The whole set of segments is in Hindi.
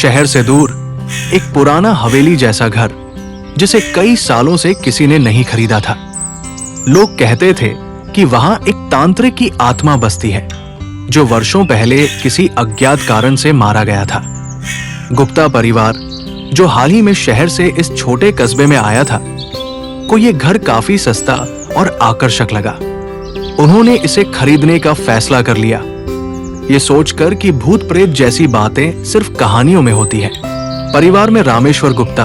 शहर से दूर एक पुराना हवेली जैसा घर, जिसे कई सालों से किसी ने नहीं खरीदा था। लोग कहते थे कि वहां एक तांत्रिक की आत्मा बसती है, जो वर्षों पहले किसी अज्ञात कारण से मारा गया था। गुप्ता परिवार, जो हाल ही में शहर से इस छोटे कस्बे में आया था, को यह घर काफी सस्ता और आकर्षक लगा। उन्होंने इसे खरीदने का फैसला कर लिया, ये सोचकर कि भूत प्रेत जैसी बातें सिर्फ कहानियों में होती हैं। परिवार में रामेश्वर गुप्ता,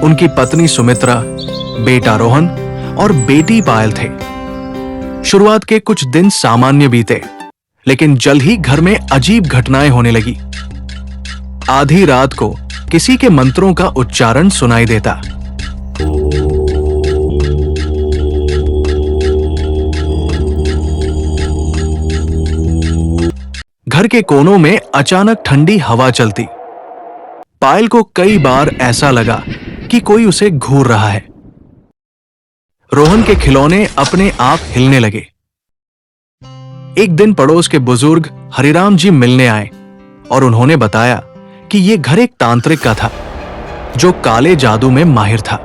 उनकी पत्नी सुमित्रा, बेटा रोहन और बेटी पायल थे। शुरुआत के कुछ दिन सामान्य बीते, लेकिन जल्द ही घर में अजीब घटनाएं होने लगी। आधी रात को किसी के मंत्रों का उच्चारण सुनाई देता। घर के कोनों में अचानक ठंडी हवा चलती। पायल को कई बार ऐसा लगा कि कोई उसे घूर रहा है। रोहन के खिलौने अपने आप हिलने लगे। एक दिन पड़ोस के बुजुर्ग हरिराम जी मिलने आए और उन्होंने बताया कि यह घर एक तांत्रिक का था, जो काले जादू में माहिर था।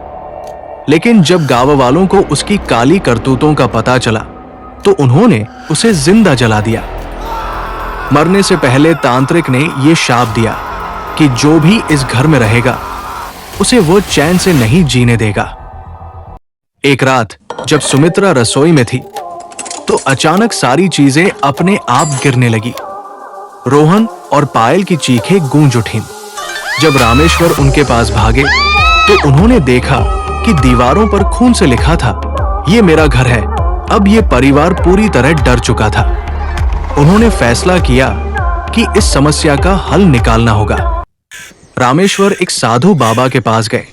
लेकिन जब गांव वालों को उसकी काली करतूतों का पता चला, तो उन्होंने उसे जिंदा जला दिया। मरने से पहले तांत्रिक ने यह शाप दिया कि जो भी इस घर में रहेगा, उसे वो चैन से नहीं जीने देगा। एक रात जब सुमित्रा रसोई में थी, तो अचानक सारी चीजें अपने आप गिरने लगी। रोहन और पायल की चीखें गूंज उठीं। जब रामेश्वर उनके पास भागे, तो उन्होंने देखा कि दीवारों पर खून से लिखा था, "ये मेरा घर है।" अब ये परिवार पूरी तरह डर चुका था। उन्होंने फैसला किया कि इस समस्या का हल निकालना होगा। रामेश्वर एक साधु बाबा के पास गए,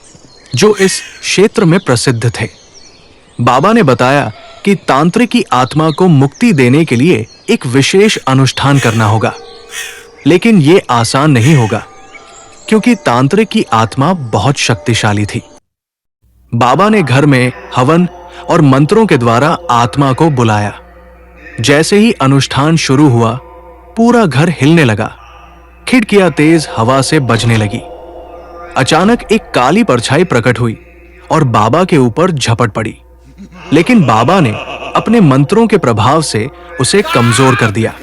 जो इस क्षेत्र में प्रसिद्ध थे। बाबा ने बताया कि तांत्रिक की आत्मा को मुक्ति देने के लिए एक विशेष अनुष्ठान करना होगा, लेकिन यह आसान नहीं होगा, क्योंकि तांत्रिक की आत्मा बहुत शक्तिशाली थी। बाबा ने घर में हवन और मंत्रों के द्वारा आत्मा को बुलाया। जैसे ही अनुष्ठान शुरू हुआ, पूरा घर हिलने लगा। खिड़कियां तेज हवा से बजने लगी। अचानक एक काली परछाई प्रकट हुई और बाबा के ऊपर झपट पड़ी, लेकिन बाबा ने अपने मंत्रों के प्रभाव से उसे कमजोर कर दिया।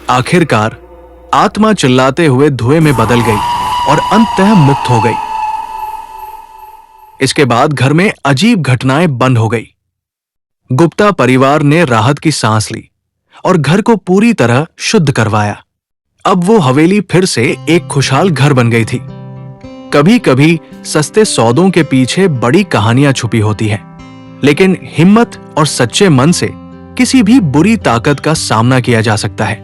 आखिरकार आत्मा चिल्लाते हुए धुएं में बदल गई और अंततः मुक्त हो गई। इसके बाद घर में अजीब घटनाएं बंद हो गई। गुप्ता परिवार ने राहत की सांस ली और घर को पूरी तरह शुद्ध करवाया। अब वो हवेली फिर से एक खुशहाल घर बन गई थी। कभी कभी सस्ते सौदों के पीछे बड़ी कहानियां छुपी होती हैं, लेकिन हिम्मत और सच्चे मन से किसी भी बुरी ताकत का सामना किया जा सकता है।